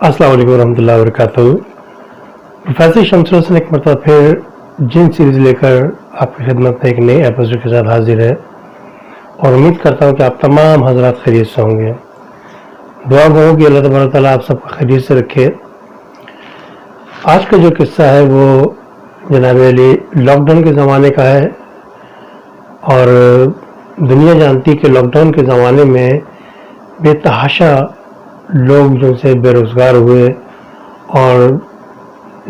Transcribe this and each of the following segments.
अस्सलाम वालेकुम रहमतुल्लाहि व बरकातहू। प्रोफेसर शमसुल हसन एक मरतबा फिर जिन सीरीज लेकर आपकी खिदमत में एक नए एपिसोड के साथ हाजिर है और उम्मीद करता हूँ कि आप तमाम हजरात खैरियत से होंगे। दुआ गो कि अल्लाह तबारक तआला आप सबको खैरियत से रखे। आज का जो किस्सा है वो जनाब अली लॉकडाउन के ज़माने का है और दुनिया जानती है कि लॉकडाउन के ज़माने में बेतहाशा लोग जो से बेरोज़गार हुए और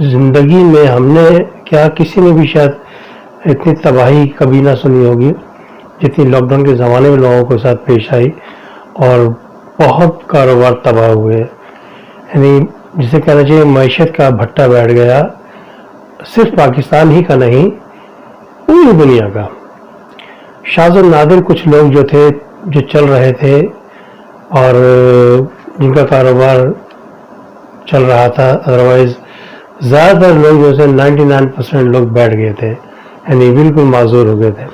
ज़िंदगी में हमने क्या किसी ने भी शायद इतनी तबाही कभी ना सुनी होगी जितनी लॉकडाउन के ज़माने में लोगों के साथ पेश आई और बहुत कारोबार तबाह हुए। यानी जिसे कहना चाहिए मईशत का भट्टा बैठ गया, सिर्फ पाकिस्तान ही का नहीं पूरी दुनिया का। शाज़ और नादिर कुछ लोग जो थे जो चल रहे थे और जिनका कारोबार चल रहा था, अदरवाइज ज़्यादातर लोग जो से 99% लोग बैठ गए थे, यानी बिल्कुल माजूर हो गए थे।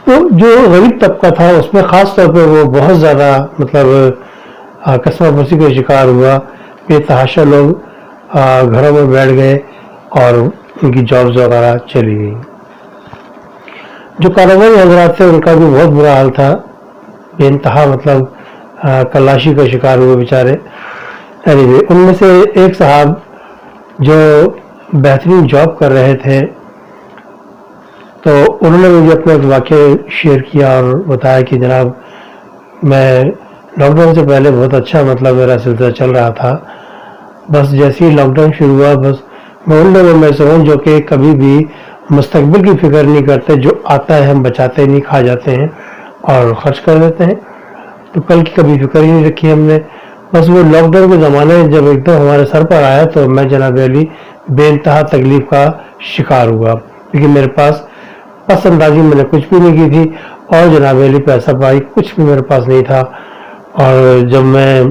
तो जो गरीब तबका था उसमें ख़ास तौर पे वो बहुत ज़्यादा मतलब कसमापरसी का शिकार हुआ। बेतहाशा लोग घरों में बैठ गए और उनकी जॉब्स वगैरह चली गई। जो कारोबारी हजरात थे उनका भी बहुत बुरा हाल था, बेइंतहा मतलब कलाशी का शिकार हुए बेचारे। एनीवे, उनमें से एक साहब जो बेहतरीन जॉब कर रहे थे तो उन्होंने मुझे अपना एक वाक़या शेयर किया और बताया कि जनाब मैं लॉकडाउन से पहले बहुत अच्छा मतलब मेरा सिलसिला चल रहा था, बस जैसे ही लॉकडाउन शुरू हुआ बस मैं उन लोगों में से हूँ जो कि कभी भी मुस्तकबिल की फिक्र नहीं करते, जो आता है हम बचाते नहीं, खा जाते हैं और खर्च कर देते हैं। तो कल की कभी फिक्र ही नहीं रखी हमने। बस वो लॉकडाउन के ज़माने में जब एकदम हमारे सर पर आया तो मैं जनाब अली बेइंतहा तकलीफ का शिकार हुआ, क्योंकि मेरे पास पसंदाजी मैंने कुछ भी नहीं की थी और जनाब अली पैसा पाई कुछ भी मेरे पास नहीं था। और जब मैं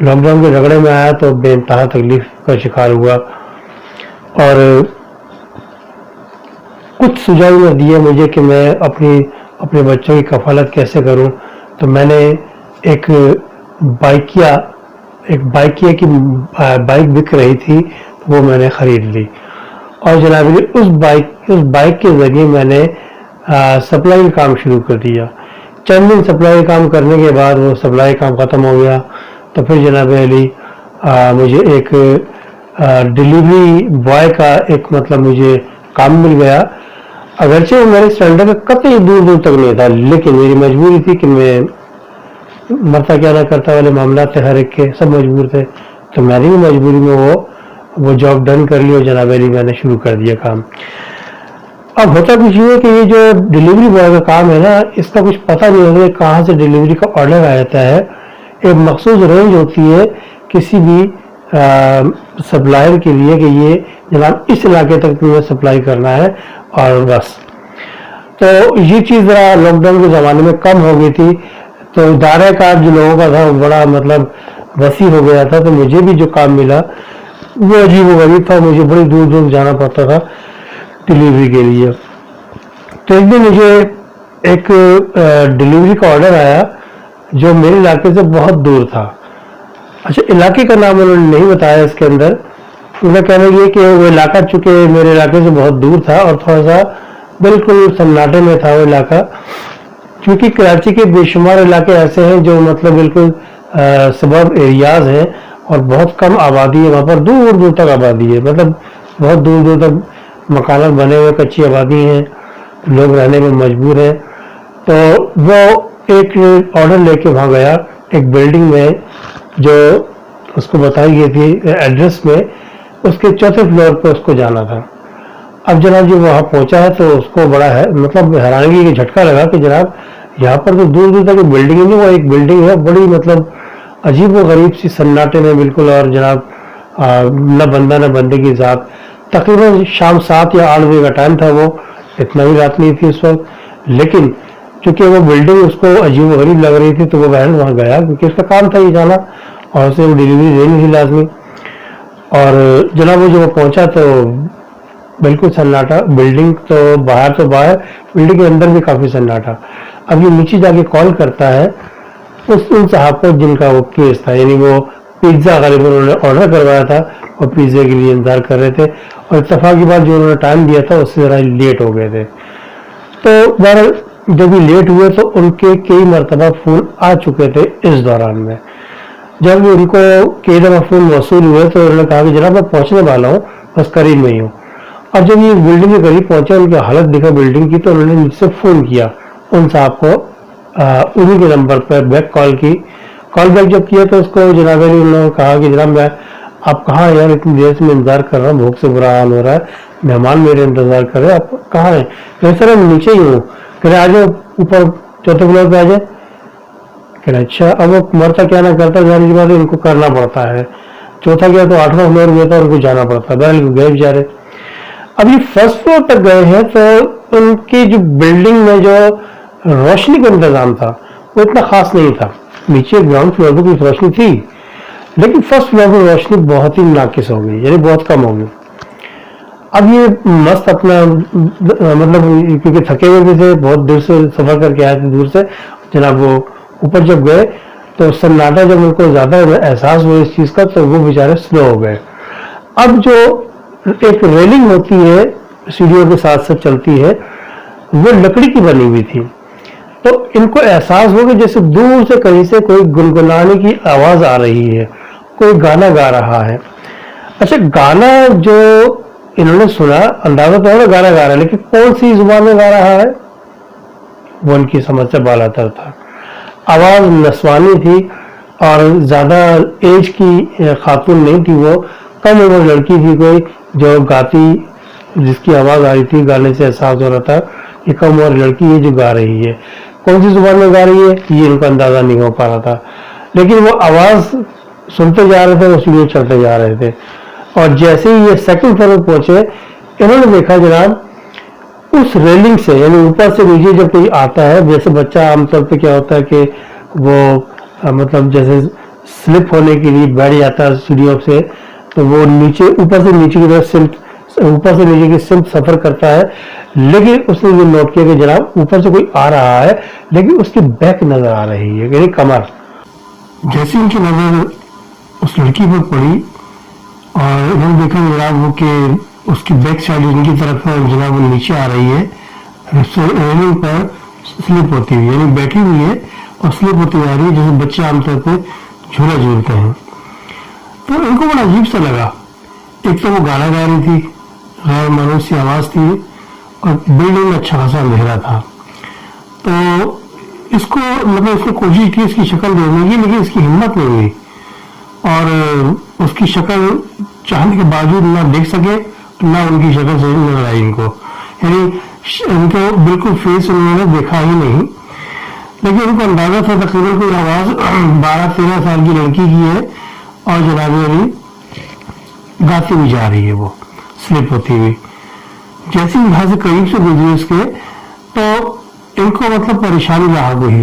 लॉकडाउन के झगड़े में आया तो बेइंतहा तकलीफ का शिकार हुआ और कुछ सुझाव में दिए मुझे कि मैं अपने बच्चों की कफालत कैसे करूं। तो मैंने एक बाइकिया की बाइक बिक रही थी तो वो मैंने ख़रीद ली और जनाब उस बाइक के ज़रिए मैंने सप्लाई काम शुरू कर दिया। चंद दिन सप्लाई काम करने के बाद वो सप्लाई काम ख़त्म हो गया तो फिर जनाब अली मुझे एक डिलीवरी बॉय का एक मतलब मुझे काम मिल गया। अगरचे मेरे स्टैंडर्ड में कतई दूर दूर तक नहीं था, लेकिन मेरी मजबूरी थी कि मैं मरता क्या ना करता वाले मामला थे, हर एक के सब मजबूर थे, तो मैंने भी मजबूरी में वो जॉब डन कर ली और जनाब अली मैंने शुरू कर दिया काम। अब होता कुछ ये है कि ये जो डिलीवरी बॉय का काम है ना, इसका कुछ पता नहीं होता कहाँ से डिलीवरी का ऑर्डर आ जाता है। एक मखसूस रेंज होती है किसी भी सप्लायर के लिए कि ये जनाब इस इलाके तक तुम्हें सप्लाई करना है और बस। तो ये चीज़ ज़रा लॉकडाउन के ज़माने में कम हो गई थी, तो दायरा कार जो लोगों का था वो बड़ा मतलब वसी हो गया था। तो मुझे भी जो काम मिला वो अजीब व गरीब था, मुझे बड़ी दूर दूर जाना पड़ता था डिलीवरी के लिए। तो एक दिन मुझे एक डिलीवरी का ऑर्डर आया जो मेरे इलाके से बहुत दूर था। अच्छा, इलाके का नाम उन्होंने नहीं बताया इसके अंदर। उन्होंने कहना ये कि वो इलाका चूँकि मेरे इलाके से बहुत दूर था और थोड़ा सा बिल्कुल सन्नाटे में था वो इलाका, क्योंकि कराची के बेशुमार इलाके ऐसे हैं जो मतलब बिल्कुल सबब एरियाज हैं और बहुत कम आबादी है, वहाँ पर दूर दूर तक आबादी है, मतलब बहुत दूर दूर तक मकान बने हुए, कच्ची आबादी हैं, लोग रहने में मजबूर हैं। तो वो एक ऑर्डर लेके वहाँ गया एक बिल्डिंग में जो उसको बताई गई थी एड्रेस में, उसके चौथे फ्लोर पे उसको जाना था। अब जनाब जब वहाँ पहुँचा है तो उसको बड़ा है मतलब हैरानगी का झटका लगा कि जनाब यहाँ पर तो दूर दूर तक बिल्डिंग नहीं, वो एक बिल्डिंग है बड़ी मतलब अजीब व गरीब सी सन्नाटे में बिल्कुल, और जनाब न बंदा न बंदे की ज़ात। तकरीबन शाम 7 या 8 बजे का टाइम था, वो इतना भी रात नहीं थी उस वक्त, लेकिन चूँकि वो बिल्डिंग उसको अजीब व गरीब लग रही थी तो वो बहन वहाँ गया क्योंकि उसका काम था ये जाना और उसे वो डिलीवरी देनी थी लाजमी। और जनाब वो जब पहुँचा तो बिल्कुल सन्नाटा, बिल्डिंग तो बाहर बिल्डिंग के अंदर भी काफ़ी सन्नाटा। अब ये नीचे जाके कॉल करता है उन साहब को जिनका वो केस था, यानी वो पिज्ज़ा गरीबन उन्होंने ऑर्डर करवाया था और पिज्ज़े के लिए इंतजार कर रहे थे, और इत्तेफाक की बात जो उन्होंने टाइम दिया था उससे ज़रा लेट हो गए थे। तो बहरहाल जब भी लेट हुए तो उनके कई मरतबा फ़ोन आ चुके थे इस दौरान में। जब उनको कई दफ़ा फ़ोन मौसूल हुए तो उन्होंने कहा कि जनाब मैं पहुँचने वाला हूँ, बस करीब में ही हूँ। और जब ये बिल्डिंग के करीब पहुँचे, उनकी हालत देखा बिल्डिंग की, तो उन्होंने मुझसे फ़ोन किया उन साहब को, उन्हीं के नंबर पर बैक कॉल की। कॉल बैक जब किया तो उसको जनाब ने उन्होंने कहा कि जनाब मैं आप कहाँ हैं यार, इतनी देर से मैं इंतज़ार कर रहा हूँ, भूख से बुरा हाल हो रहा है, मेहमान मेरे इंतज़ार कर रहे हैं, आप कहाँ हैं? कह सर मैं नीचे ही हूँ। कह रहे आ जाओ ऊपर चौथे फ्लोर पे आ जाए। कह रहे अच्छा। अब वो मरता क्या ना करता, जाने के बाद इनको करना पड़ता है। चौथा गया तो 8वां फ्लोर गया था, उनको जाना पड़ता है, बहरहाल गए बेचारे। अब ये फर्स्ट फ्लोर तक गए हैं तो उनकी जो बिल्डिंग में जो रोशनी का इंतजाम था वो इतना खास नहीं था। नीचे ग्राउंड फ्लोर पर कुछ रोशनी थी, लेकिन फर्स्ट फ्लोर पर रोशनी बहुत ही नाकिस हो गई, यानी बहुत कम हो गई। अब ये मस्त अपना मतलब क्योंकि थके हुए भी थे, बहुत दूर से सफर करके आए थे दूर से, जनाब वो ऊपर जब गए तो सन्नाटा जब उनको ज्यादा एहसास हुआ इस चीज का तो वो बेचारे स्लो हो गए। अब जो एक रेलिंग होती है सीढ़ियों के साथ साथ चलती है, वो लकड़ी की बनी हुई थी, तो इनको एहसास हो कि जैसे दूर से कहीं से कोई गुनगुनाने की आवाज आ रही है, कोई गाना गा रहा है। अच्छा, गाना जो इन्होंने सुना, अंदाजा तो है ना गाना गा रहा है, लेकिन कौन सी जुबान में गा रहा है वो उनकी समझ से बालातर था। आवाज नस्वानी थी और ज्यादा एज की खातून नहीं थी, वो कम उम्र लड़की थी कोई जो गाती, जिसकी आवाज आ रही थी, गाने से एहसास हो रहा था ये कम उम्र लड़की है जो गा रही है। कौन सी जुबान में गा रही है ये इनका अंदाजा नहीं हो पा रहा था, लेकिन वो आवाज सुनते जा रहे थे, उसी चलते जा रहे थे। और जैसे ही ये सेकंड फ्लोर पर पहुंचे, इन्होंने देखा जनाब उस रेलिंग से, यानी ऊपर से नीचे जब कोई आता है, जैसे बच्चा आमतौर पे क्या होता है कि वो मतलब जैसे स्लिप होने के लिए बैठ जाता है सीढ़ियों से, तो वो नीचे ऊपर से नीचे की तरफ ऊपर से नीचे की सिमत सफर करता है। लेकिन उसने ये नोट किया कि जनाब ऊपर से कोई आ रहा है, लेकिन उसकी बैक नजर आ रही है, यानी कमर। जैसे उनकी नजर उस लड़की पर पड़ी और उन्होंने देखा जनाब वो कि उसकी बैक साइड उनकी तरफ है, जनाब वो नीचे आ रही है, रेलिंग पर स्लिप होती हुई, यानी बैठी हुई है और स्लिप होती आ रही है, जैसे बच्चे आमतौर पर झूला झूलते हैं। तो इनको बड़ा अजीब सा लगा। एक तो वो गाना गा रही थी, गैर मानूस सी आवाज थी, और बिल्डिंग में अच्छा खासा अंधेरा था। तो इसको मतलब इसने कोशिश की इसकी शक्ल देखने की, लेकिन इसकी हिम्मत नहीं हुई, और उसकी शक्ल चाहने के बावजूद ना देख सके, ना उनकी शक्ल सही नजर आई इनको, यानी इनको बिल्कुल फेस उन्होंने देखा ही नहीं। लेकिन उनको अंदाजा था तकरीबन कोई आवाज 12-13 साल की लड़की की है, और जनाब गाती हुई जा रही है, वो स्लिप होती हुई। जैसे ही वहां से करीब से गुजरी उसके, तो इनको मतलब परेशानी लाग हुई।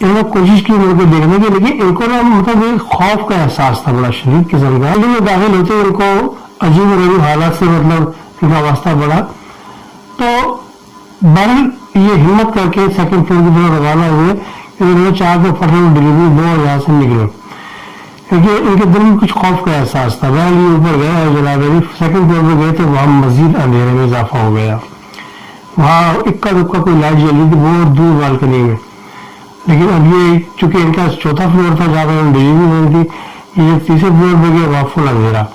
इन्होंने कोशिश की उनको देखने की, लेकिन इनको ना मतलब एक खौफ का एहसास था बड़ा शदीद किस्म का। लेकिन दाखिल होते इनको अजीब गरीब हालात से मतलब इनका वास्ता पड़ा। तो बहरहाल ये हिम्मत करके सेकंड फ्लोर की तरफ रवाना हुए। इन्होंने चाहा कि फटाफट डिलीवरी दो और यहाँ से निकलो, क्योंकि इनके दिल में कुछ खौफ का एहसास था। बहरहाल ये ऊपर गए और जनाब सेकंड फ्लोर पर गए तो वहां मजीद अंधेरे में इजाफा हो गया। वहां इक्का दुक्का कोई लाइट जल रही थी बहुत दूर बालकनी में, लेकिन अब ये चूंकि इनका चौथा फ्लोर था जहाँ पर डिलीवरी हुई थी, ये तीसरे फ्लोर पर गया वहां फुल अंधेरा।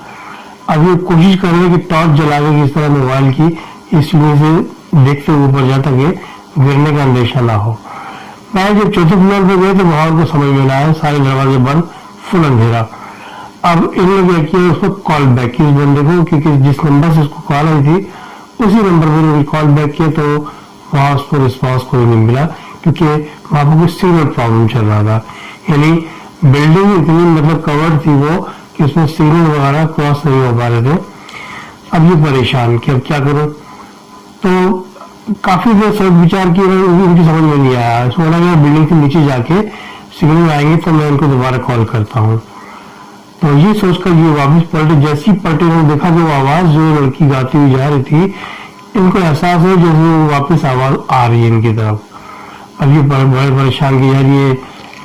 अब ये कोशिश कर रहे हैं कि टॉर्च जला के इस तरह मोबाइल की इस वजह से देखते हुए ऊपर जाता कि गिरने का अंदेशा ना हो। मैं जब चौथे फ्लोर पर गए तो वहां उनको समझ में ना आया, सारे दरवाजे बंद, फुल अंधेरा। अब इन लोग क्या किया, उसको कॉल बैक की उस बंदे को, क्योंकि जिस नंबर से उसको कॉल आई थी उसी नंबर पर कॉल बैक किया, तो वहां उसको रिस्पॉन्स कोई नहीं मिला, क्योंकि वहां पर कुछ सिग्नल प्रॉब्लम चल रहा था। यानी बिल्डिंग इतनी मतलब कवर्ड थी वो कि उसमें सिग्नल वगैरह क्रॉस नहीं हो पा रहे थे। अब ये परेशान कि अब क्या करो, तो काफी देर सोच विचार की, उनकी समझ में नहीं आया। उसको लगा बिल्डिंग के नीचे जाके सिग्नल आएंगे तो मैं उनको दोबारा कॉल करता हूँ। तो ये सोचकर ये वापस पलटे। जैसी पलटे उन्होंने देखा कि वो आवाज जो लड़की गाती हुई जा रही थी, इनको एहसास है जैसे वो वापस आवाज आ रही है इनकी तरफ। अब ये बड़े परेशान कि यार ये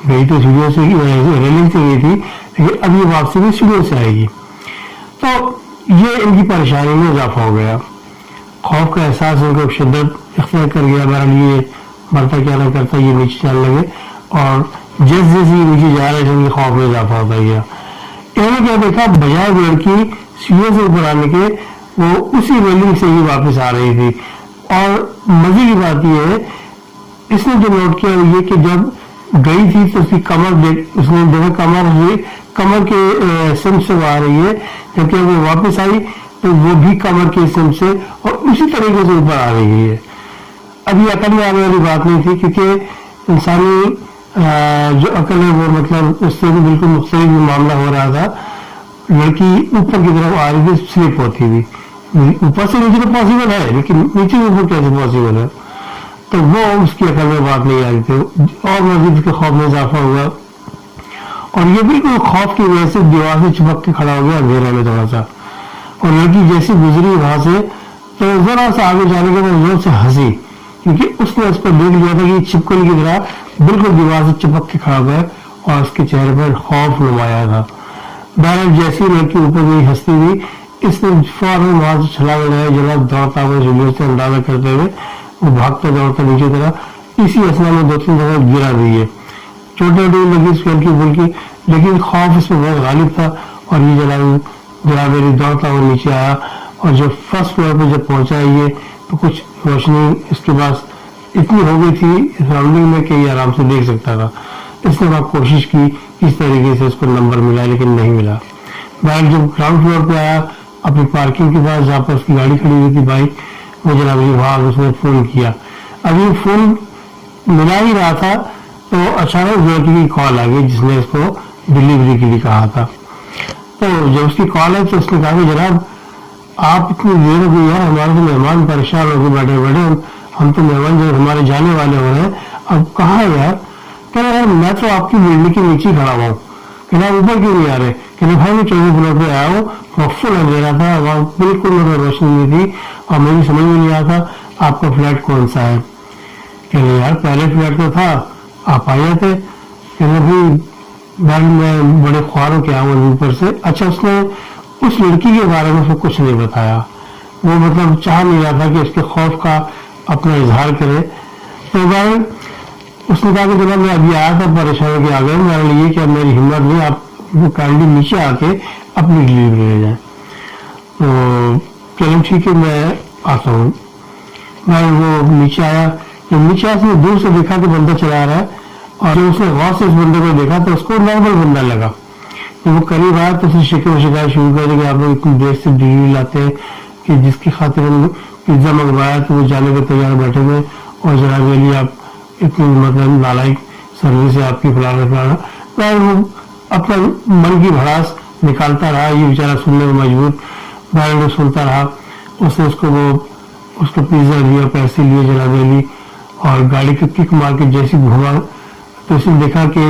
गई तो सीढ़ियों से रेलिंग से गई थी, لیکن اب یہ واپسی بھی اسٹوڈیو سے آئے گی. تو یہ ان کی پریشانی میں اضافہ ہو گیا. خوف کا احساس ان کو شدت اختیار کر گیا. بہرحال یہ مرتا کیا نہ کرتا یہ نیچے جانے لگے اور جیسے جیسے یہ نیچے جا رہے تھے ان کے خوف میں اضافہ ہوتا گیا. انہوں نے کیا دیکھا بجائے وہ لڑکی سیڑھیوں سے اوپر آنے کے وہ اسی ریلنگ سے ہی واپس آ رہی تھی. اور مزے کی بات یہ ہے اس نے جو نوٹ کیا وہ یہ کہ جب گئی تھی تو اس کی کمر اس نے دیکھا کمر کے سم سے وہ آ رہی ہے جبکہ وہ واپس آئی تو وہ بھی کمر کے سم سے اور اسی طریقے سے اوپر آ رہی ہے. اب یہ عقل میں آنے والی بات نہیں تھی کیونکہ انسانی جو عقل ہے وہ مطلب اس سے بھی بالکل مختلف معاملہ ہو رہا تھا. لڑکی اوپر کی طرف آ رہی تھی سلپ ہوتی تھی. اوپر سے نیچے تو پاسبل ہے لیکن نیچے اوپر کیسے پاسبل ہے. تو وہ اس کی عقل میں بات نہیں آ رہی تھی اور مزید اس کے خوف میں اضافہ ہوا اور یہ بالکل خوف کی وجہ سے دیوار سے چپک کے کھڑا ہو گیا اندھیرے میں تھوڑا سا. اور لڑکی جیسی گزری وہاں سے تو ذرا سا آگے جانے کے بعد زور سے ہنسی کیونکہ اس نے اس کو دیکھ لیا تھا کہ چھپکلی کی طرح بالکل دیوار سے چپک کے کھڑا ہوا اور اس کے چہرے پر خوف نمایاں تھا. بہرحال جیسی لڑکی اوپر گئی ہنستی ہوئی اس نے فوراً وہاں سے چھلانگ لگایا. جناب دوڑتا ہوا جلوس سے اندازہ کرتے ہوئے وہ بھاگتا دوڑتا نیچے طرح اسی اثنا میں 2-3 دفعہ گرا دی ہے. چوٹی لگی اس لڑکی کی لیکن خوف اس میں بہت غالب تھا اور یہ جناب دوڑتا ہوا نیچے آیا اور جب فرسٹ فلور پہ جب پہنچا یہ تو کچھ روشنی اس کے پاس اتنی ہو گئی تھی سراؤنڈنگ میں کہ یہ آرام سے دیکھ سکتا تھا. اس نے وہاں کوشش کی اس طریقے سے اس کو نمبر ملا لیکن نہیں ملا. بائک جب گراؤنڈ فلور پہ آیا اپنی پارکنگ کے پاس جہاں پر اس کی گاڑی کھڑی ہوئی تھی بائک وہ جناب وہاں اس نے فون کیا. اب یہ فون ملا ہی رہا تھا تو اچانک لڑکی کی کال آ گئی جس نے اس کو ڈلیوری کے لیے کہا تھا. تو جب اس کی کال آئی تو اس نے کہا کہ جناب آپ اتنی دیر ہو گئی ہے ہمارے تو مہمان پریشان ہو گئے بیٹھے بیٹھے ہم تو مہمان جو ہمارے جانے والے ہو رہے ہیں اب کہاں ہے یار. کہہ رہے ہیں میں تو آپ کی بلڈنگ کے نیچے کھڑا ہوا ہوں. کہ آپ اوپر کیوں نہیں آ رہے. کہ بھائی میں 14 فلور پہ آیا ہوں فل اندھیرا تھا وہاں بالکل میرے روشنی نہیں تھی اور مجھے سمجھ میں نہیں آیا تھا آپ کا فلیٹ کون سا ہے. کہ یار پہلے فلیٹ تو تھا آپ آئے تھے. کہ بھائی میں بڑے خواروں کے آؤں اوپر سے. اچھا اس نے اس لڑکی کے بارے میں اس کو کچھ نہیں بتایا. وہ مطلب چاہ نہیں رہا تھا کہ اس کے خوف کا اپنا اظہار کرے. تو بھائی اس نے کہا کہ جناب میں ابھی آیا تھا پریشان ہو کے آ گیا میرے لیے کہ میری ہمت نہیں آپ کائنڈلی نیچے آ کے اپنی ڈلیوری لے جائیں. تو چلو ٹھیک ہے میں آتا ہوں. میں وہ نیچے آیا جب نیچے آیا تو دور سے دیکھا کہ بندہ چلا رہا ہے اور جب اس نے غور سے اس بندے کو دیکھا تو اس کو نارمل بندہ لگا. جب وہ قریب آیا تو اس نے شکایت شروع کر دی کہ آپ لوگ اتنی دیر سے ڈلیوری لاتے ہیں کہ جس کی خاطر ہم پیزا منگوایا تو وہ جانے کے تیار بیٹھے ہوئے اور جناب علی آپ اتنی مطلب نالائق سروس ہے آپ کی فلانا. وہ اپنا من کی بھڑاس نکالتا رہا. یہ بیچارہ سننے میں مجبور باہر میں سنتا رہا. اس نے اس کو پیزا دیا پیسے لیے جناب علی اور گاڑی کو کک مار کے جیسی گھما تو اس نے دیکھا کہ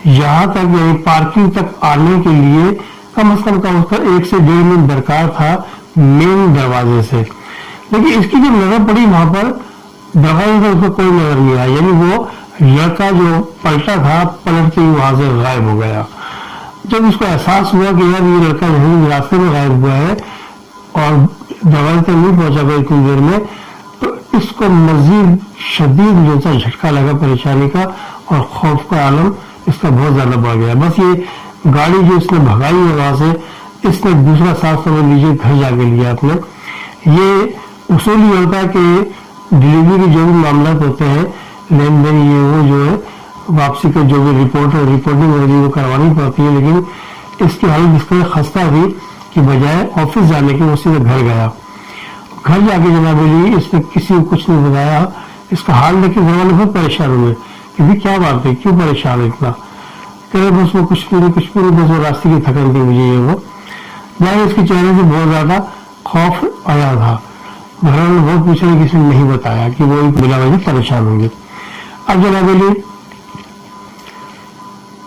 یہاں تک یعنی پارکنگ تک آنے کے لیے کم از کم اس کا 1 سے 1.5 منٹ درکار تھا مین دروازے سے. لیکن اس کی جو نظر پڑی وہاں پر دروازے سے اس کو کوئی نظر نہیں آیا. یعنی وہ لڑکا جو پلٹا تھا پلٹتے ہی وہاں سے غائب ہو گیا. جب اس کو احساس ہوا کہ یار یہ لڑکا نہیں راستے میں غائب ہوا ہے اور دروازے تک نہیں پہنچا گیا اتنی دیر میں تو اس کو مزید شدید جو سا جھٹکا لگا پریشانی کا اور خوف کا عالم اس کا بہت زیادہ بڑھ گیا. بس یہ گاڑی جو اس نے بھگائی ہے وہاں سے اس نے دوسرا ساتھ سمجھ لیجیے گھر جا کے لیا اپنے. یہ اصول یہ ہوتا ہے کہ ڈلیوری کے جو بھی معاملات ہوتے ہیں لین دین یہ وہ جو ہے واپسی کا جو بھی رپورٹنگ ہوگی وہ کروانی پڑتی ہے. لیکن اس کی حالت اس طرح خستہ تھی کہ بجائے آفس جانے کے وہ سیدھے گھر گیا. گھر جا کے جناب علی اس نے کسی کو کچھ نہیں بتایا. اس کا حال دیکھ کے گھر والے بہت پریشان ہوئے کہ بھی کیا بات ہے کیوں پریشان ہے اتنا. کہ بس وہ کچھ نہیں بس وہ راستے کی تھکن تھی مجھے یہ وہ. میں اس کے چہرے سے بہت زیادہ خوف آیا تھا. گھر والوں نے بہت پوچھا کسی نے نہیں بتایا کہ وہ بلا وجہ پریشان ہوں گے. اب جناب علی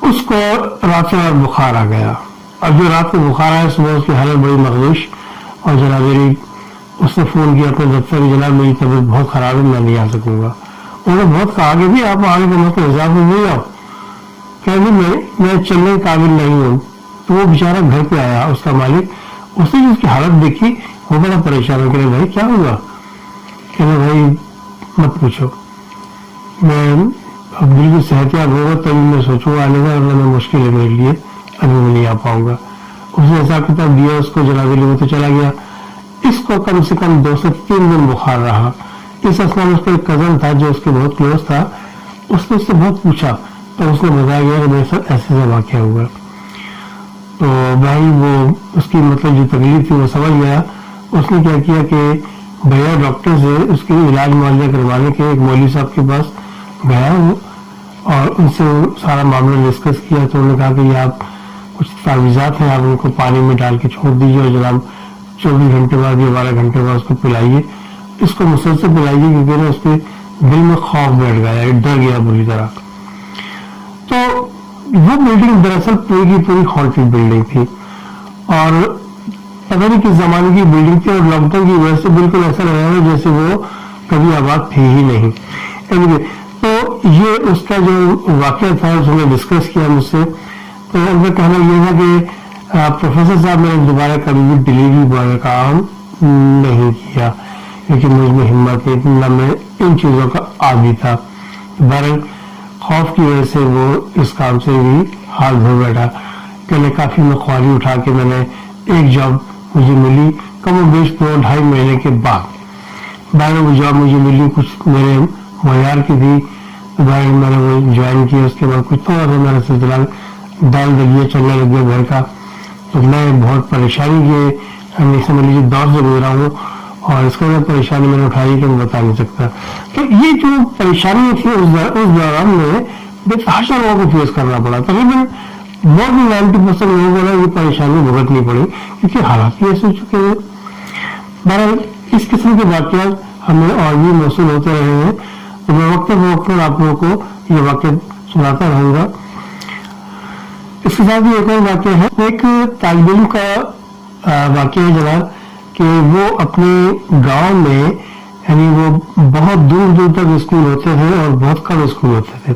اس کو رات میں بخار آ گیا. اب جو رات کو بخار آیا صبح اس کی حالت بڑی مخدوش اور جناب علی اس نے فون کیا اپنے دفتر میں جناب میری طبیعت بہت خراب ہے میں نہیں آ سکوں گا. انہوں نے بہت کہا کہ بھی آپ آگے کا مطلب حساب میں نہیں آؤ کہ میں چلنے کے قابل نہیں ہوں تو وہ بیچارہ گھر پہ آیا اس کا مالک، اس نے جو اس کی حالت دیکھی وہ بڑا پریشان ہو گیا، بھائی کیا ہوا؟ کہنا بھائی مت پوچھو، میں اب بالکل صحت یاب ہوگا تبھی میں سوچوں گا آنے کا، ورنہ میں مشکل ہے میرے لیے، ابھی میں نہیں آ پاؤں گا۔ اس نے حساب کتاب دیا اس کو، جناب علی وہ تو چلا گیا۔ اس کو کم سے کم 2 سے 3 دن بخار رہا۔ اس اثنا میں اس کا ایک کزن تھا جو اس کے بہت کلوز تھا، اس نے اس سے بہت پوچھا تو اس نے بتایا گیا کہ میرے ساتھ ایسے ایسا واقعہ ہوا۔ تو بھائی وہ اس کی مطلب جو تکلیف تھی وہ سمجھ گیا۔ اس نے کیا کیا کہ بھیا ڈاکٹر سے اس کے علاج معالجہ کروانے کے ایک مولوی صاحب کے پاس گیا اور ان سے سارا معاملہ ڈسکس کیا۔ تو انہوں نے کہا کہ یہ آپ کچھ تعویذات ہیں، آپ ان کو پانی میں ڈال کے چھوڑ دیجیے اور جناب 24 گھنٹے بعد یا 12 گھنٹے بعد اس کو پلائیے، اس کو مسلسل پلائیے، کیونکہ نا اس کے دل میں خوف بیٹھ گیا، ڈر گیا بری طرح۔ تو وہ بلڈنگ دراصل پوری کی پوری ہانٹڈ بلڈنگ تھی اور پتہ نہیں کس زمانے کی بلڈنگ تھی، اور لاک ڈاؤن کی وجہ سے بالکل ایسا لگ رہا ہے جیسے وہ کبھی آباد تھی ہی نہیں۔ تو یہ اس کا جو واقعہ تھا اس نے ڈسکس کیا مجھ سے، تو ان کا کہنا یہ تھا کہ پروفیسر صاحب میں نے دوبارہ کبھی بھی ڈلیوری بوائے کا کام نہیں کیا، کیونکہ مجھ میں ہمت نہیں، نہ میں ان چیزوں کا عادی تھا۔ بہرحال خوف کی وجہ سے وہ اس کام سے بھی ہاتھ دھو بیٹھا۔ پہلے کافی میں خواری اٹھا کے میں نے ایک جاب مجھے ملی کم و بیش 2-2.5 مہینے کے بعد، بہرحال وہ جاب مجھے ملی کچھ میرے معیار کی تھی، بہرحال میں نے وہ جوائن کیا۔ اس کے بعد کچھ تھوڑا سا میرا سلسلہ ڈال لگ گیا، چلنے لگ گیا گھر کا، تو میں بہت پریشانی کے سمجھ لیجیے دور سے گزرا ہوں، اور اس کا پریشانی میں نے اٹھائی کہ میں بتا نہیں سکتا۔ تو یہ جو پریشانی تھی اس دوران میں بے تحاشا لوگوں کو فیس کرنا پڑا، تقریباً more than 90% لوگوں کو یہ پریشانی بھگتنی پڑی، کیونکہ حالات ہی ایسے ہو چکے ہیں۔ بہرحال اس قسم کے واقعات ہمیں اور بھی موصول ہوتے رہے ہیں، تو میں وقت فوقت آپ لوگوں کو یہ واقعہ سناتا رہوں گا۔ اس کے ساتھ ایک اور واقعہ ہے، ایک طالب علم کا واقعہ ہے جناب، کہ وہ اپنے گاؤں میں، یعنی وہ بہت دور دور تک اسکول ہوتے تھے اور بہت کم اسکول ہوتے تھے،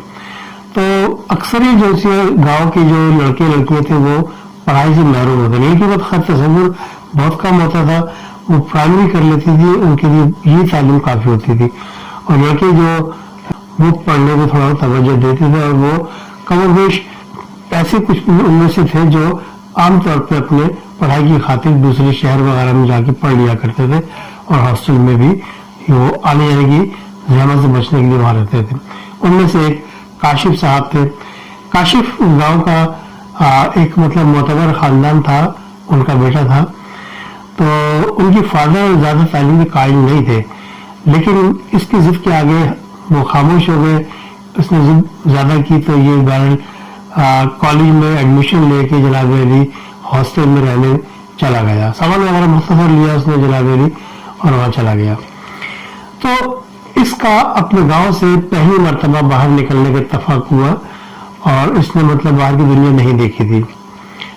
تو اکثر ہی جیسے گاؤں کے جو لڑکے لڑکیاں تھے وہ پڑھائی سے محروم ہوتے تھے، لیکن وقت خط تصور بہت کم ہوتا تھا، وہ پرائمری کر لیتی تھی، ان کے لیے یہ تعلیم کافی ہوتی تھی، اور لڑکے جو وہ پڑھنے میں تھوڑا توجہ دیتے تھے، اور وہ کم و بیش ایسے کچھ ان میں سے تھے جو عام طور پہ اپنے پڑھائی کی خاطر دوسرے شہر وغیرہ میں جا کے پڑھ لیا کرتے تھے، اور ہاسٹل میں بھی وہ آنے جانے کی زحمت سے بچنے کے لیے وہاں رہتے تھے۔ ان میں سے ایک کاشف صاحب تھے۔ کاشف گاؤں کا ایک مطلب معتبر خاندان تھا، ان کا بیٹا تھا، تو ان کی فادر زیادہ تعلیم کے قائل نہیں تھے، لیکن اس کی ضد کے آگے وہ خاموش ہو گئے۔ اس نے ضد زیادہ کی تو یہ بہرحال کالج میں ایڈمیشن لے کے جناب علی ہاسٹل میں رہنے چلا گیا، سامان وغیرہ مختصر لیا اس نے جناب علی اور وہاں چلا گیا۔ تو اس کا اپنے گاؤں سے پہلی مرتبہ باہر نکلنے کا اتفاق ہوا، اور اس نے مطلب باہر کی دنیا نہیں دیکھی تھی،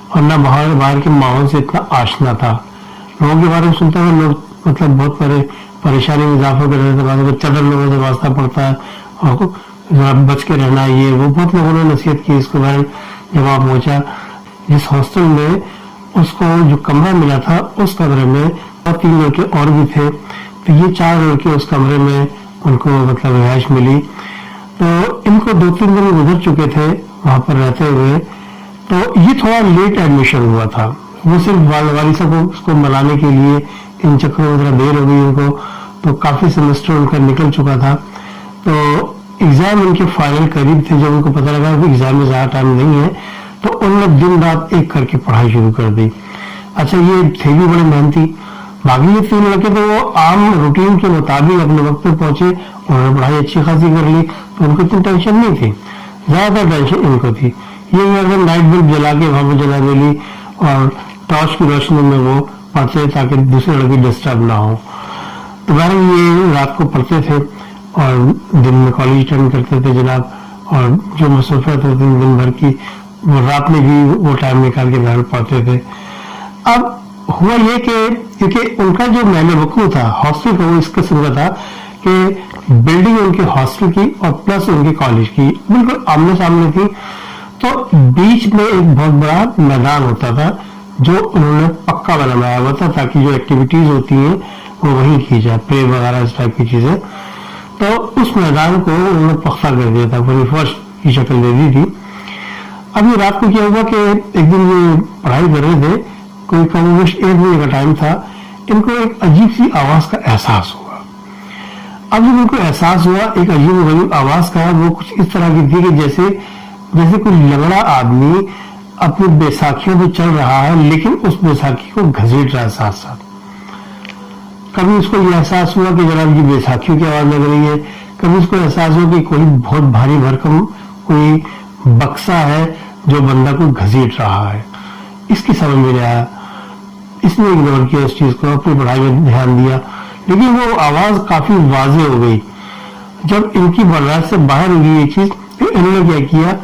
اور نہ باہر کے ماحول سے اتنا آشنا تھا۔ لوگوں کے بارے میں سنتا ہے، لوگ مطلب بہت پریشانی میں اضافہ کر رہے تھے، چدر لوگوں سے واسطہ پڑتا ہے اور بچ کے رہنا، یہ وہ بہت لوگوں نے نصیحت کی اس کو۔ بہرحال جب وہاں پہنچا، جس ہاسٹل میں اس کو جو کمرہ ملا تھا اس کمرے میں اور 3 لڑکے اور بھی تھے، تو یہ 4 لڑکے اس کمرے میں ان کو مطلب رہائش ملی۔ تو ان کو 2-3 دن گزر چکے تھے وہاں پر رہتے ہوئے، تو یہ تھوڑا لیٹ ایڈمیشن ہوا تھا۔ وہ صرف والد صاحب کو اس کو منانے کے لیے ان چکروں میں ذرا دیر ہو گئی ان کو، تو کافی سیمسٹر ان کا نکل چکا تھا، تو ایگزام ان کے فائنل قریب تھے۔ جب ان کو پتہ لگا کہ ایگزام میں زیادہ ٹائم نہیں ہے، تو انہوں نے دن رات ایک کر کے پڑھائی شروع کر دی۔ اچھا، یہ تھے بھی بڑے محنتی، باقی یہ 3 لڑکے تو وہ عام روٹین کے مطابق اپنے وقت پہ پہنچے، انہوں نے پڑھائی اچھی خاصی کر لی، تو ان کو اتنی ٹینشن نہیں تھی، زیادہ ٹینشن ان کو تھی۔ یہ اگر نائٹ بلب جلا کے وہاں پہ جلا دے لی اور ٹارچ کی روشنی میں وہ پڑھتے تاکہ دوسرے لڑکے ڈسٹرب نہ ہو۔ تو بہرحال یہ رات کو پڑھتے تھے اور دن میں کالج اٹینڈ کرتے تھے جناب، اور جو مصروفیت ہوتی تھی دن بھر کی وہ رات میں بھی وہ ٹائم نکال کے بہرحال پڑھتے تھے۔ اب ہوا یہ کہ کیونکہ ان کا جو محل وقوع تھا ہاسٹل کا وہ اس قسم کا تھا کہ بلڈنگ ان کے ہاسٹل کی اور پلس ان کے کالج کی بالکل آمنے سامنے تھی، تو تو بیچ میں ایک بہت بڑا میدان ہوتا تھا جو انہوں نے پکا بنایا ہوا تھا تاکہ جو ایکٹیویٹیز ہوتی ہیں وہ وہیں کی جائے، پرے وغیرہ اس ٹائپ کی چیزیں. تو اس میدان کو انہوں نے پختہ کر دیا تھا، پوری فرش کی شکل دے دی تھی. اب یہ رات کو کیا ہوا کہ ایک دن یہ پڑھائی کر رہے تھے، کوئی کم بیش 1 بجے کا ٹائم تھا، ان کو ایک عجیب سی آواز کا احساس ہوا. اب جب ان کو احساس ہوا ایک عجیب و غریب آواز کا، وہ کچھ اس طرح کی تھی کہ جیسے کوئی لنگڑا آدمی اپنی بیساکھیوں پہ چل رہا ہے لیکن اس بیساکھی کو گھسیٹ رہا ہے ساتھ ساتھ. کبھی اس کو یہ احساس ہوا کہ جناب یہ بیساکھیوں کی آواز لگ رہی ہے، کبھی اس کو احساس ہوا کہ کوئی بہت بھاری بھرکم کوئی بکسا ہے جو بندہ کو گھسیٹ رہا ہے. اس کی سمجھ میں نہیں آیا، اس نے اگنور کیا اس چیز کو، اپنی پڑھائی میں دھیان دیا. لیکن وہ آواز کافی واضح ہو گئی. جب ان کی برداشت سے باہر ہوئی یہ چیز، تو انہوں نے کیا کیا،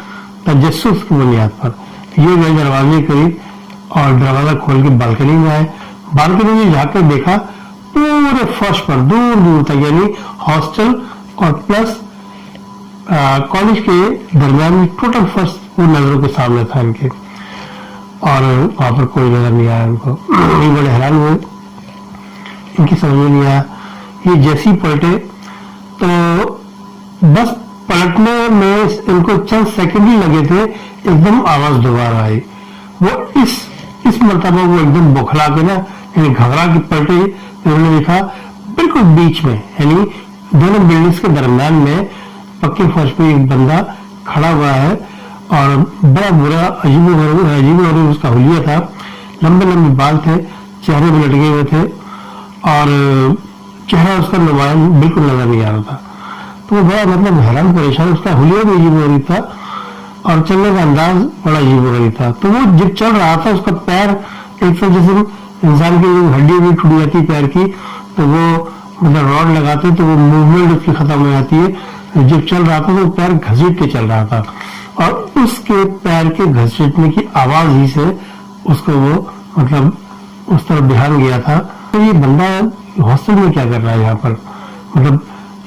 تجسس کی بنیاد پر یہ گئے دروازے کے قریب اور دروازہ کھول کے بالکنی میں آئے. بالکنی میں جا کر دیکھا پورے فرش پر دور دور تک، یعنی ہاسٹل اور پلس کالج کے درمیان میں ٹوٹل فرش وہ نظروں کے سامنے تھا ان کے، اور وہاں پر کوئی نظر نہیں آیا. ان کو یہ بڑے حیران ہوئے، ان کی سمجھ میں نہیں آیا. یہ جیسی پلٹے تو بس پلٹنے میں ان کو چند سیکنڈ ہی لگے تھے، ایک دم آواز دوبارہ آئی. وہ اس مرتبہ وہ ایک دم بوکھلا کے نا، یعنی گھبرا کے پلٹے. انہوں نے دیکھا بالکل بیچ میں، یعنی دونوں بلڈنگز کے درمیان میں پکے فرش پہ ایک بندہ کھڑا ہوا ہے، اور بڑا برا عجیب و غریب اس کا حلیہ تھا. لمبے لمبے بال تھے، چہرے میں لٹکے ہوئے تھے، اور چہرہ اس کا نمایاں بالکل نظر نہیں آ رہا تھا. تو وہ بڑا مطلب حیران پریشان، اس کا حلیہ بھی عجیب و غریب تھا اور چلنے کا انداز بڑا عجیب و غریب تھا. تو وہ جب چل رہا تھا اس کا پیر ایک تو جیسے انسان کی ہڈی بھی ٹوٹ جاتی پیر کی، تو وہ مطلب راڈ لگاتے تو وہ موومنٹ اس کی ختم ہو جاتی ہے. جب چل رہا تھا تو پیر گھسیٹ کے چل رہا تھا، اور اس کے پیر کے گھسیٹنے کی آواز ہی سے اس کو وہ مطلب اس طرف دھیان گیا تھا. تو یہ بندہ ہاسٹل میں کیا کر رہا ہے یہاں پر، مطلب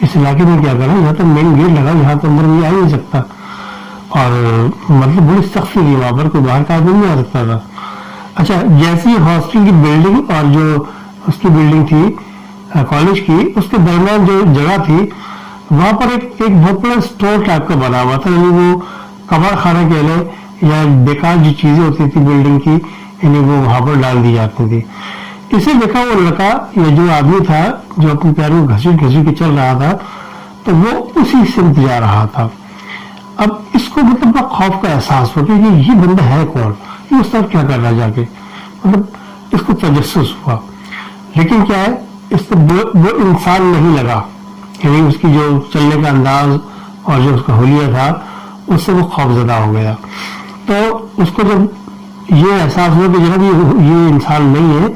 اس علاقے میں کیا کر رہا ہے، یہاں تو مین گیٹ لگا، یہاں تو اندر بھی آ نہیں سکتا. اور مطلب بڑی سختی تھی وہاں پر، کوئی باہر کا آدمی نہیں آ سکتا تھا. اچھا، جیسی ہاسٹل کی بلڈنگ اور جو اس کی بلڈنگ تھی کالج کی، اس کے درمیان جو جگہ تھی وہاں پر ایک بہت بڑا اسٹور ٹائپ کا بنا ہوا تھا، یعنی وہ کباڑ خانہ کہہ لیں یا بیکار جو چیزیں ہوتی تھی بلڈنگ کی، یعنی وہ وہاں پر ڈال دی جاتی تھی. اسے دیکھا وہ لڑکا یا جو آدمی تھا جو اپنے پیروں کو گھسیٹ کے چل رہا تھا، تو وہ اسی سمت جا رہا تھا. اب اس کو مطلب بڑا خوف کا احساس ہوا کہ یہ بندہ ہے کون، یہ اس طرف کیا کر رہا ہے جا کے، مطلب اس کو تجسس ہوا. لیکن کیا ہے، اس کو وہ انسان نہیں لگا، یعنی اس کی جو چلنے کا انداز اور جو اس کا حلیہ تھا اس سے وہ خوف زدہ ہو گیا. تو اس کو جب یہ احساس ہوا کہ جناب یہ انسان نہیں ہے،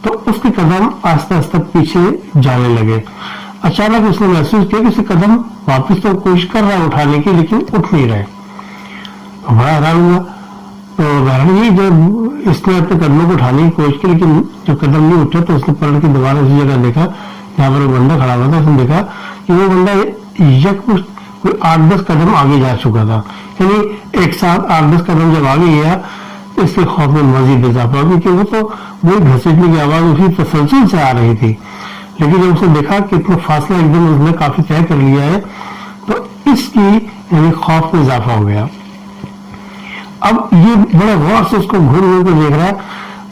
تو اس کے قدم آہستہ آہستہ پیچھے جانے لگے. اچانک اس نے محسوس کیا کہ اس کے قدم واپس تو کوشش کر رہا ہے اٹھانے کی، لیکن اٹھ نہیں رہے. بڑا حیران ہوا. تو بہرحال یہ جب اس نے اپنے قدموں کو اٹھانے کی کوشش کی لیکن جو قدم نہیں اٹھے، تو اس نے پلٹ کے دوبارہ اسی جگہ دیکھا جہاں پر وہ بندہ کھڑا ہوا تھا. اس نے دیکھا کہ وہ بندہ کوئی 8-10 قدم آگے جا چکا تھا، یعنی ایک ساتھ 8-10 قدم جب آگے گیا اس کے خوف میں مزید اضافہ ہوا، کیونکہ وہ تو وہی گھسیٹنے کی آواز اسی تسلسل سے آ رہی تھی. لیکن جب اسے دیکھا کہ اتنا فاصلہ ایک دم اس نے کافی طے کر لیا ہے، تو اس کی یعنی خوف میں اضافہ ہو گیا. اب یہ بڑا غور سے اس کو گھور کے دیکھ رہا ہے.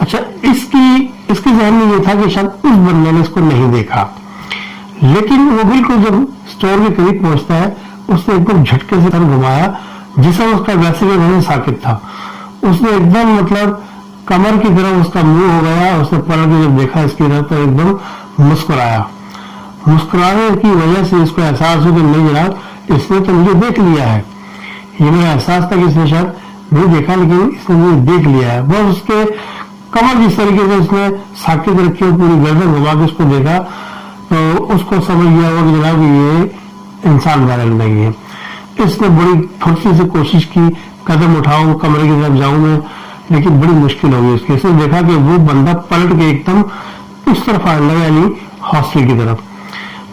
اچھا، اس کے ذہن میں یہ تھا کہ شاید اس بندے نے اس کو نہیں دیکھا، لیکن وہ بالکل جب اسٹور کے قریب پہنچتا ہے اس نے ایک دم جھٹکے سے سر گھمایا، جسم اس کا ویسے بھی نہیں ساکت تھا. اس نے ایک دم مطلب کمر کی طرف اس کا منہ ہو گیا. اس نے پلٹ کے جب دیکھا اس کی طرف تو ایک دم مسکرایا. مسکرانے کی وجہ سے اس کو احساس ہو کہ نہیں جناب، اس نے تو مجھے دیکھ لیا ہے. یہ میرا احساس تھا کہ اس نے شاید نہیں دیکھا، لیکن اس نے مجھے دیکھ لیا ہے. بس اس کے کمر جس طریقے سے اس نے ساکت رکھی اور پوری گردن گھما کے اس کو دیکھا، تو اس کو سمجھ گیا ہوا کہ جناب یہ انسان وائرل نہیں ہے. اس نے بڑی پھرتی سے کوشش کی، قدم اٹھاؤں کمرے کی طرف جاؤں میں، لیکن بڑی مشکل ہو گئی اس کی. اس نے دیکھا کہ وہ بندہ پلٹ کے ایک دم اس طرف آنے لگا، یعنی ہاسٹل کی طرف.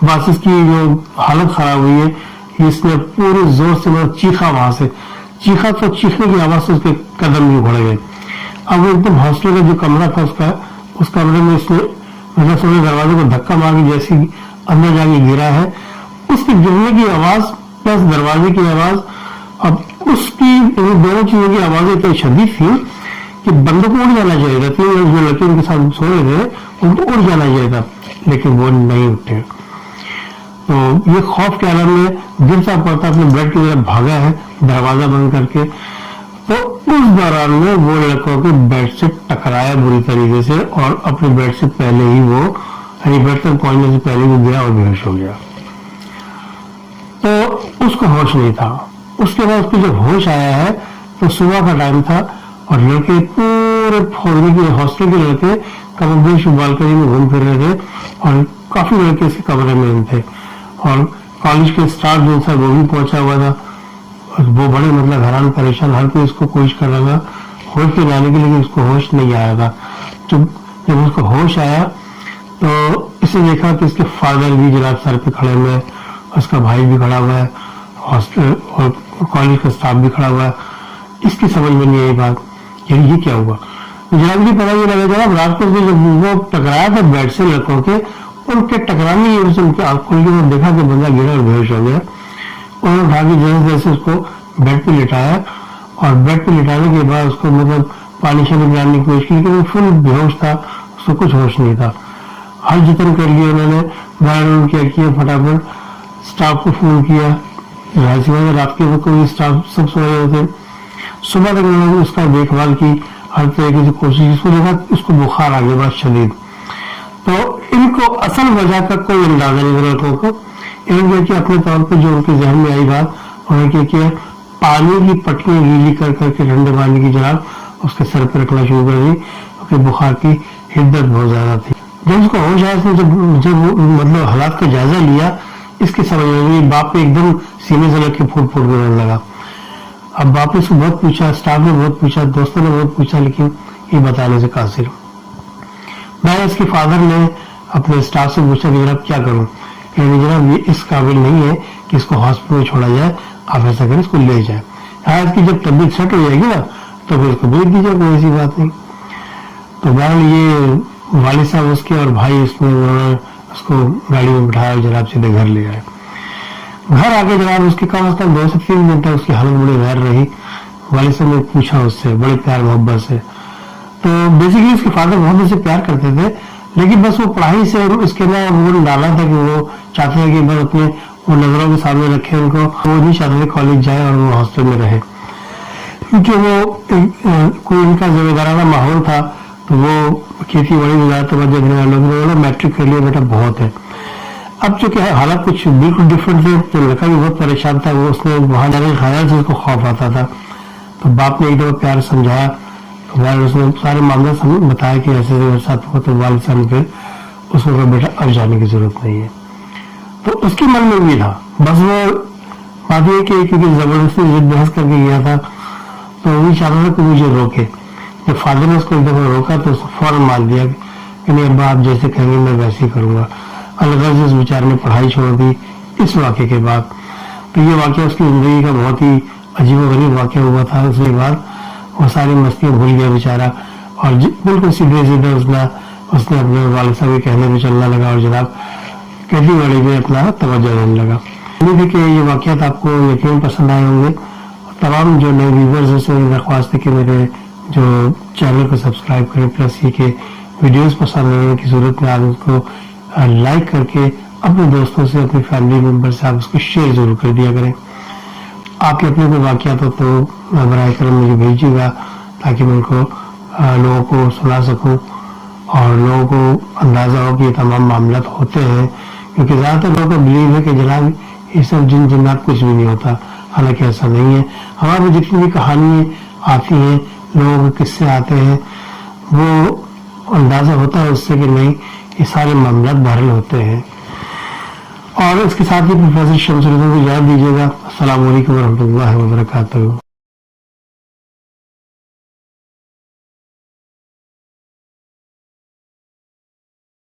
بس اس کی جو حالت خراب ہوئی ہے، اس نے پورے زور سے چیخا وہاں سے चीखा तो चीखने की आवाज से उसके कदम भी उखड़ गए। अब वो एकदम हॉस्टल का जो कमरा था उसका, उस कमरे में इसने मतलब समझे दरवाजे को धक्का मार के जैसे अंदर जाके गिरा है, उसके गिरने की आवाज प्लस दरवाजे की आवाज, अब उसकी दोनों चीजों की आवाजें इतनी शदीद थी कि बंदों को उड़ जाना चाहिए था। 3 जो लड़के उनके साथ सो रहे थे उनको उड़ जाना चाहिए था, लेकिन वो नहीं उठे। तो ये खौफ के आलम में गिरता पड़ता अपने बेड की तरफ भागा है दरवाजा बंद करके। तो उस दौरान में वो लड़कों के बेड से टकराया बुरी तरीके से, और अपने बेड से पहले ही वो बेड तक पहुंचने से पहले वो गिरा और बेहोश हो गया। तो उसको होश नहीं था। उसके बाद उसको जब होश आया है तो सुबह का टाइम था, और लड़के पूरे फौजी के हॉस्टल के लड़के कमोबेश बालकनी में घूम फिर रहे थे, और काफी लड़के इसके कमरे में थे, और कॉलेज के स्टाफ जो था वो भी पहुंचा हुआ था। वो बड़े मतलब हैरान परेशान, हर कोई इसको कोशिश कर रहा था होश में लाने के लिए, उसको होश नहीं आया था। तो जब उसको होश आया तो इसे देखा कि इसके फादर भी जनाब सर पे खड़े हुए हैं, उसका भाई भी खड़ा हुआ है, हॉस्टल और कॉलेज का स्टाफ भी खड़ा हुआ है। इसकी समझ में नहीं आई बात, ये क्या हुआ। जनाब की पता ये लगा जनाब रात को जब वो टकराया था बेड से लड़कों के, उनके टकराने की वजह से उनकी आंख खुल गई, देखा कि बंदा गिरा और बेहोश हो गया। उन्होंने उठा के जैसे जैसे उसको बेड पे लिटाया, और बेड पे लिटाने के बाद उसको मतलब पानी से पिलाने की कोशिश की, लेकिन वो फुल बेहोश था, उसको कुछ होश नहीं था। हर जतन कर लिया उन्होंने, बाहर क्या किया, फटाफट स्टाफ को फोन किया। रात के वक्त कोई स्टाफ सब सो रहे होते। सुबह तक उन्होंने उसका देखभाल की, हर तरीके से कोशिश, इसको देखा उसको बुखार आ गया बहुत शदीद। तो इनको असल वजह का कोई अंदाजा नहीं लड़कों को। इन्होंने क्या अपने तौर पर जो उनके जहन में आई बात, उन्होंने क्या किया, पानी की पट्टियां गीली कर करके ठंडे पानी की जनाब उसके सर पर रखना शुरू कर दी, क्योंकि बुखार की हिद्दत बहुत ज्यादा थी। जब उसको होश आया, जब मतलब हालात का जायजा लिया, इसकी समझ में बाप पे एकदम सीने से लग के फूट फूट करने लगा। अब बाप ने उसको बहुत पूछा, स्टाफ ने बहुत पूछा, दोस्तों ने बहुत पूछा, लेकिन ये बताने से कासिर। मैं इसके फादर ने अपने स्टाफ से पूछा कि जनाब क्या करूं, जनाब ये इस काबिल नहीं है कि इसको हॉस्पिटल में छोड़ा जाए, आप ऐसा करें इसको ले जाए, आज की जब तबीयत सेट हो जाएगी ना तो फिर इसको भेज दीजिए, कोई ऐसी बात नहीं। तो बहरहाल ये वालिद साहब उसके और भाई उसमें उन्होंने उसको गाड़ी में बिठाया, जनाब सीधे घर ले आए। घर आके जनाब उसके कम से कम 2 से 3 दिन तक उसकी हालत बड़ी गैर रही। वालिद साहब ने पूछा उससे बड़े प्यार मोहब्बत से। तो बेसिकली उसके फादर बहुत उससे प्यार करते थे, लेकिन बस वो पढ़ाई से उसके अंदर वो डाला था कि वो चाहते थे कि बस अपने वो नजरों के सामने रखे उनको, वो नहीं चाहते थे कॉलेज जाए और वो हॉस्टल में रहे, क्योंकि वो कोई उनका जिम्मेदाराना माहौल था। तो वो खेती बाड़ी में ज्यादा तवज्जो देने वाले लोग, मैट्रिक कर लिया बेटा बहुत है। अब चूंकि हालात कुछ बिल्कुल डिफरेंट थे, तो लड़का भी बहुत परेशान था, वो उसने वहां जाने के ख्याल से उसको खौफ आता था। तो बाप ने एक दफा प्यार समझाया, तो वालिद उसने सारे मामले बताया कि ऐसे मेरे साथ हुआ। तो वालिद साहब ने फिर उसको कहा बेटा अब जाने की जरूरत नहीं है। तो उसके मन में भी था, बस वो बात ये कि क्योंकि जबरदस्ती जिद बहस करके गया था, तो वही चाहता था कि मुझे रोके। जब फादर ने उसको एक दफा रोका तो उसको फौरन मान दिया कि नहीं अब्बा आप जैसे कहेंगे मैं वैसे ही करूंगा। अलग से उस बेचारे ने पढ़ाई छोड़ दी इस वाक्य के बाद। तो ये वाक्य उसकी जिंदगी का बहुत ही अजीबोगरीब वाक्य हुआ था। उसके बाद वो सारी मस्तियां भूल गया बेचारा, और बिल्कुल सीधे सीधे उसने अपने वालिद साहब के कहने में चलना लगा, और जनाब खेती बाड़ी में अपना तवज्जो देने लगा। उम्मीद है कि ये वाक़यात आपको यकीन पसंद आए होंगे। तमाम जो नए व्यूवर्स हैं उनसे दरख्वास्त है कि मेरे जो चैनल को सब्सक्राइब करें, प्लस ये कि वीडियोस पसंद आने की सूरत में आप उसको लाइक करके अपने दोस्तों से, अपनी फैमिली मेम्बर से आप उसको शेयर जरूर कर दिया करें। आपके अपने कोई वाक़यात हो तो बराए करम मुझे भेजिएगा, ताकि मैं उनको लोगों को सुना सकूं और लोगों को अंदाजा हो कि ये तमाम मामला होते हैं। क्योंकि ज़्यादातर लोगों का बिलीव है कि जनाब ये सब जिन्नात कुछ भी नहीं होता, हालांकि ऐसा नहीं है। हमारे जितनी भी कहानियाँ आती हैं, लोगों के किस्से आते हैं, वो अंदाजा होता है उससे कि नहीं ये सारे मामला बहरल होते हैं। और इसके साथ ही प्रोफेसर शमसुल को याद दीजिएगा। अस्सलाम वालेकुम रहमतुल्लाहि व बरकातहू।